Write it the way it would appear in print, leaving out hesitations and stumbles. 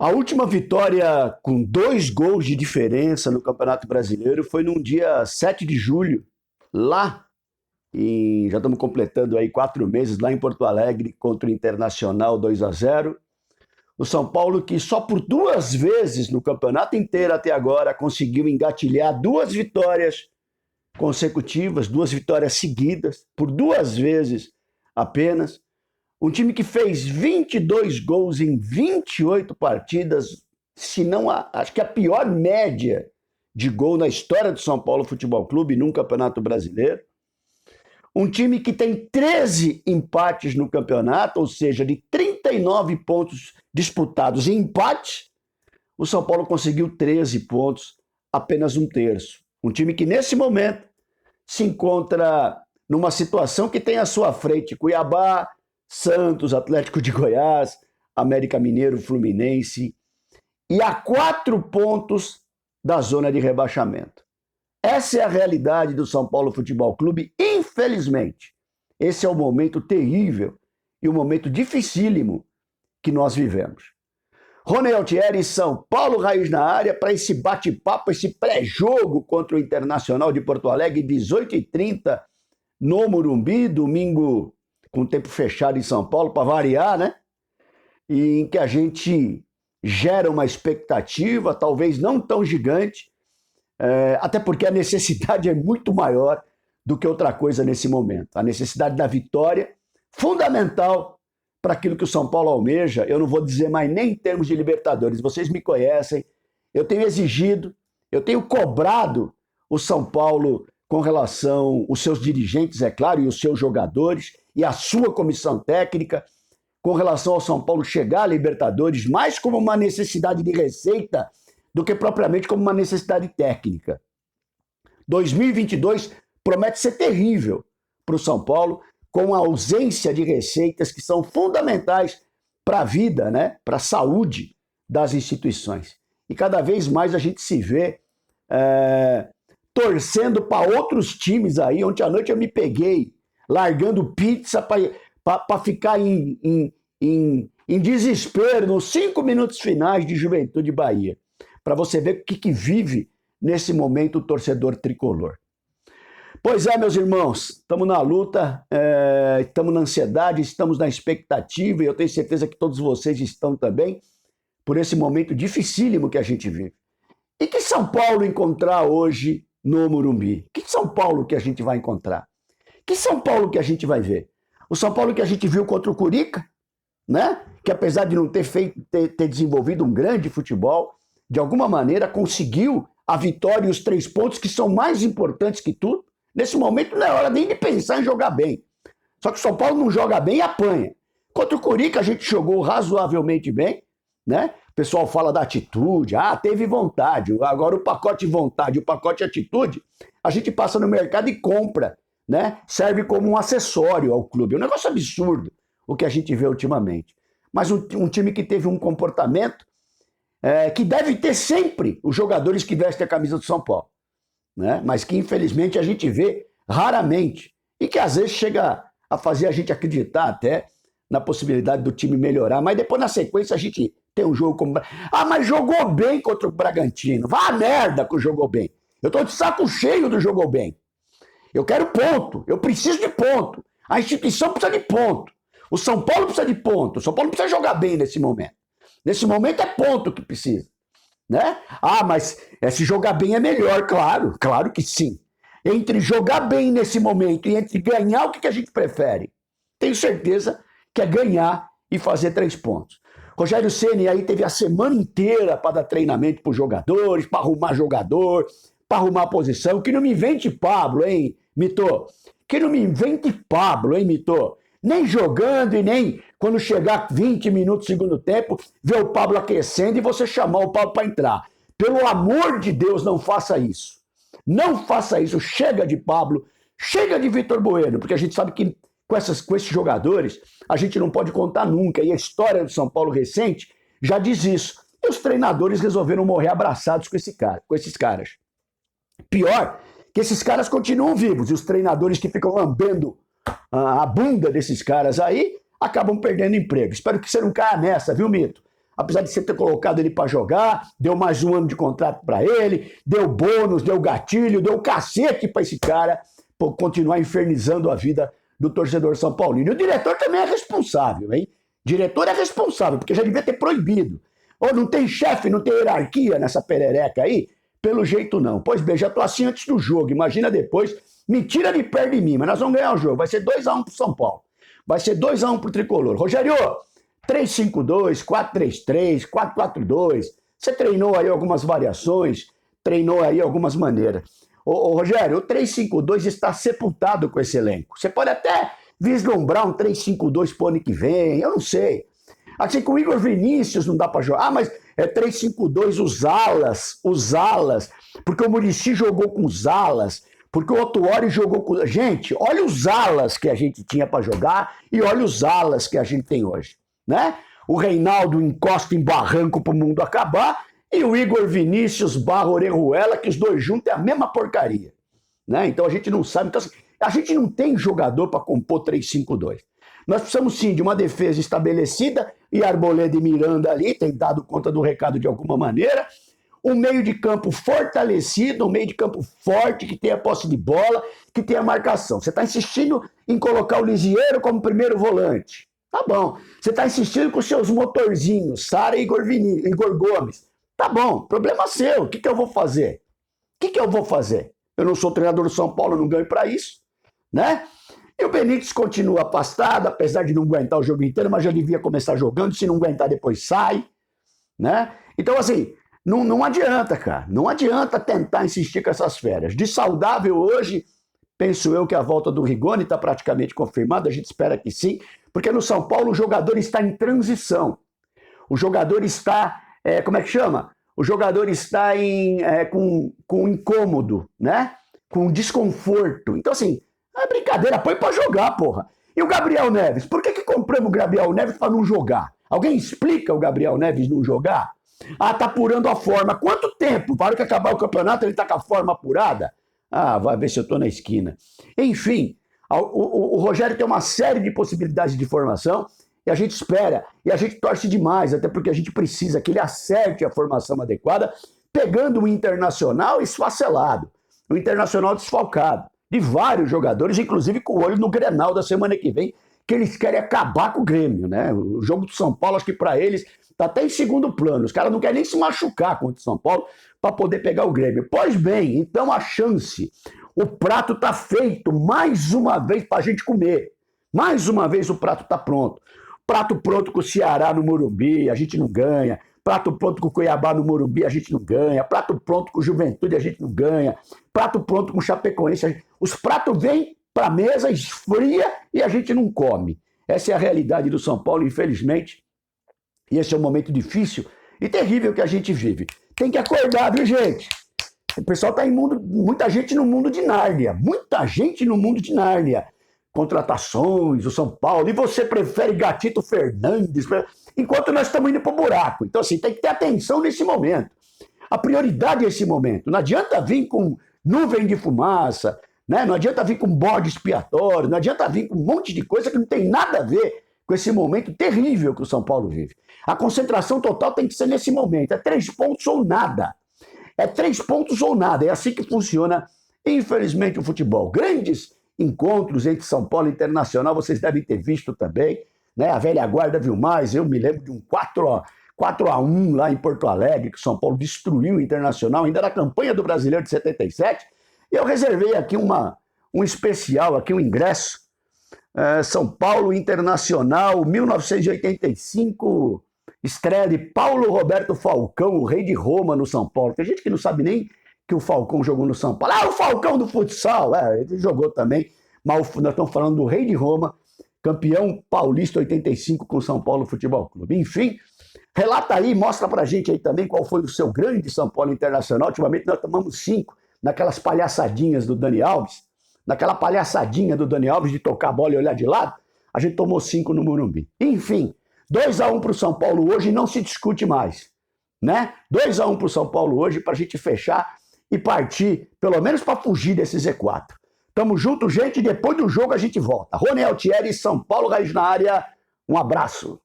A última vitória com 2 gols de diferença no Campeonato Brasileiro foi num dia 7 de julho, lá já estamos completando aí 4 meses, lá em Porto Alegre, contra o Internacional 2-0. O São Paulo, que só por 2 vezes no campeonato inteiro até agora conseguiu engatilhar 2 vitórias consecutivas, 2 vitórias seguidas, por 2 vezes apenas. Um time que fez 22 gols em 28 partidas, se não acho que a pior média de gol na história do São Paulo Futebol Clube num Campeonato Brasileiro. Um time que tem 13 empates no campeonato, ou seja, de 39 pontos disputados em empate, o São Paulo conseguiu 13 pontos, apenas um terço. Um time que nesse momento se encontra numa situação que tem à sua frente Cuiabá, Santos, Atlético de Goiás, América Mineiro, Fluminense, e a 4 pontos da zona de rebaixamento. Essa é a realidade do São Paulo Futebol Clube, infelizmente. Esse é o momento terrível e o momento dificílimo que nós vivemos. Rony Altieri, São Paulo Raiz na área, para esse bate-papo, esse pré-jogo contra o Internacional de Porto Alegre, 18h30 no Morumbi, domingo com tempo fechado em São Paulo, para variar, né? E em que a gente gera uma expectativa, talvez não tão gigante, até porque a necessidade é muito maior do que outra coisa nesse momento. A necessidade da vitória, fundamental para aquilo que o São Paulo almeja. Eu não vou dizer mais nem em termos de Libertadores, vocês me conhecem, eu tenho exigido, eu tenho cobrado o São Paulo com relação aos seus dirigentes, é claro, e os seus jogadores, e a sua comissão técnica, com relação ao São Paulo chegar à Libertadores, mais como uma necessidade de receita do que propriamente como uma necessidade técnica. 2022 promete ser terrível para o São Paulo, com a ausência de receitas que são fundamentais para a vida, né? Para a saúde das instituições. E cada vez mais a gente se vê torcendo para outros times aí. Ontem à noite eu me peguei largando pizza para ficar em desespero nos 5 minutos finais de Juventude Bahia, para você ver o que vive nesse momento o torcedor tricolor. Pois é, meus irmãos, estamos na luta, estamos na ansiedade, estamos na expectativa, e eu tenho certeza que todos vocês estão também, por esse momento dificílimo que a gente vive. E que São Paulo encontrar hoje no Morumbi? Que São Paulo que a gente vai encontrar? Que São Paulo que a gente vai ver? O São Paulo que a gente viu contra o Curica, né? Que apesar de não ter desenvolvido um grande futebol, de alguma maneira conseguiu a vitória e os 3 pontos que são mais importantes que tudo. Nesse momento não é hora nem de pensar em jogar bem. Só que o São Paulo não joga bem e apanha. Contra o Curica a gente jogou razoavelmente bem, né? O pessoal fala da atitude, teve vontade. Agora o pacote vontade, o pacote atitude, a gente passa no mercado e compra, né? Serve como um acessório ao clube. É um negócio absurdo o que a gente vê ultimamente. Mas um time que teve um comportamento que deve ter sempre os jogadores que vestem a camisa do São Paulo, né? Mas que infelizmente a gente vê raramente e que às vezes chega a fazer a gente acreditar até na possibilidade do time melhorar, mas depois na sequência a gente tem um jogo como... mas jogou bem contra o Bragantino. Vá a merda que jogou bem. Eu tô de saco cheio do jogou bem. Eu quero ponto, eu preciso de ponto. A instituição precisa de ponto. O São Paulo precisa de ponto. O São Paulo precisa jogar bem nesse momento. Nesse momento é ponto que precisa, né? Mas se jogar bem é melhor, claro que sim. Entre jogar bem nesse momento e entre ganhar, o que a gente prefere? Tenho certeza que é ganhar e fazer 3 pontos. Rogério Ceni aí teve a semana inteira para dar treinamento para os jogadores, para arrumar jogador, para arrumar posição. Que não me invente Pablo, hein, Mito? Que não me invente Pablo, hein, Mito? Nem jogando e nem quando chegar 20 minutos do segundo tempo, ver o Pablo aquecendo e você chamar o Pablo para entrar. Pelo amor de Deus, não faça isso. Não faça isso. Chega de Pablo, chega de Vitor Bueno, porque a gente sabe que com esses jogadores a gente não pode contar nunca. E a história do São Paulo recente já diz isso. E os treinadores resolveram morrer abraçados com esses caras. Pior, que esses caras continuam vivos e os treinadores que ficam lambendo a bunda desses caras aí acabam perdendo emprego. Espero que você não caia nessa, viu, Mito? apesar de você ter colocado ele para jogar, deu mais um ano de contrato para ele, deu bônus, deu gatilho, deu cacete para esse cara continuar infernizando a vida do torcedor São Paulino. E o diretor também é responsável, hein? Diretor é responsável, porque já devia ter proibido. Ou não tem chefe, não tem hierarquia nessa perereca aí? Pelo jeito não. Pois bem, já tô assim antes do jogo, imagina depois, me tira de perto de mim, mas nós vamos ganhar o jogo, vai ser 2-1 pro São Paulo. Vai ser 2-1 pro Tricolor. Rogério, 3-5-2, 4-3-3, 4-4-2. Você treinou aí algumas variações, treinou aí algumas maneiras. Ô Rogério, o 3-5-2 está sepultado com esse elenco. Você pode até vislumbrar um 3-5-2 pro ano que vem, eu não sei. Assim, com o Igor Vinícius não dá para jogar. Ah, mas é 3-5-2 os alas, porque o Muricy jogou com os alas, porque o Otuori jogou com... Gente, olha os alas que a gente tinha para jogar e olha os alas que a gente tem hoje, né? O Reinaldo encosta em barranco pro mundo acabar e o Igor Vinícius barra Orejuela, que os dois juntos é a mesma porcaria, né? Então a gente não sabe. Então, assim, a gente não tem jogador para compor 3-5-2. Nós precisamos sim de uma defesa estabelecida e Arboleda e Miranda ali tem dado conta do recado de alguma maneira. Um meio de campo fortalecido, um meio de campo forte, que tenha posse de bola, que tenha marcação. Você está insistindo em colocar o Lisieiro como primeiro volante. Tá bom. Você está insistindo com os seus motorzinhos, Sara e Igor Gomes. Tá bom, problema seu. O que eu vou fazer? Eu não sou treinador do São Paulo, não ganho para isso, né? E o Benítez continua afastado, apesar de não aguentar o jogo inteiro, mas já devia começar jogando, se não aguentar depois sai, né? Então, assim, não adianta, cara, não adianta tentar insistir com essas férias. De saudável hoje, penso eu que a volta do Rigoni está praticamente confirmada, a gente espera que sim, porque no São Paulo o jogador está em transição. O jogador está, como é que chama? O jogador está com incômodo, né? Com desconforto. Então, assim, é brincadeira, põe pra jogar, porra. E o Gabriel Neves? Por que compramos o Gabriel Neves pra não jogar? Alguém explica o Gabriel Neves não jogar? Ah, tá apurando a forma. Quanto tempo? Para que acabar o campeonato, ele tá com a forma apurada? Ah, vai ver se eu tô na esquina. Enfim, o Rogério tem uma série de possibilidades de formação e a gente espera, e a gente torce demais, até porque a gente precisa que ele acerte a formação adequada, pegando o Internacional esfacelado, o Internacional desfalcado, de vários jogadores, inclusive com o olho no Grenal da semana que vem, que eles querem acabar com o Grêmio, né? O jogo do São Paulo, acho que para eles está até em segundo plano. Os caras não querem nem se machucar contra o São Paulo para poder pegar o Grêmio. Pois bem, então a chance, o prato está feito mais uma vez para a gente comer. Mais uma vez o prato está pronto. Prato pronto com o Ceará no Morumbi, a gente não ganha. Prato pronto com o Cuiabá no Morumbi, a gente não ganha. Prato pronto com o Juventude, a gente não ganha. Prato pronto com o Chapecoense. Os pratos vêm para a mesa, esfria e a gente não come. Essa é a realidade do São Paulo, infelizmente. E esse é um momento difícil e terrível que a gente vive. Tem que acordar, viu, gente? O pessoal está em muita gente no mundo de Nárnia. Muita gente no mundo de Nárnia. Contratações, o São Paulo. E você prefere Gatito Fernandes, enquanto nós estamos indo para o buraco. Então, assim, tem que ter atenção nesse momento. A prioridade é esse momento. Não adianta vir com nuvem de fumaça, né? Não adianta vir com bode expiatório, não adianta vir com um monte de coisa que não tem nada a ver com esse momento terrível que o São Paulo vive. A concentração total tem que ser nesse momento. É 3 pontos ou nada. É 3 pontos ou nada. É assim que funciona, infelizmente, o futebol. Grandes encontros entre São Paulo e Internacional, vocês devem ter visto também, né? A velha guarda viu mais. Eu me lembro de um 4-1 lá em Porto Alegre, que o São Paulo destruiu o Internacional, ainda na campanha do Brasileiro de 77. E eu reservei aqui um especial, aqui um ingresso. São Paulo Internacional, 1985, estreia de Paulo Roberto Falcão, o rei de Roma no São Paulo. Tem gente que não sabe nem que o Falcão jogou no São Paulo. Ah, o Falcão do futsal, ele jogou também, mas nós estamos falando do rei de Roma, campeão paulista 85 com o São Paulo Futebol Clube. Enfim, relata aí, mostra pra gente aí também qual foi o seu grande São Paulo Internacional. Ultimamente nós tomamos 5 naquelas palhaçadinhas do Dani Alves. Naquela palhaçadinha do Dani Alves de tocar a bola e olhar de lado, a gente tomou 5 no Morumbi. Enfim, 2-1 para o São Paulo hoje não se discute mais, né? 2-1 para o São Paulo hoje para a gente fechar e partir, pelo menos para fugir desse Z4. Tamo junto, gente. Depois do jogo a gente volta. Rony Altieri, São Paulo, Raiz na área. Um abraço.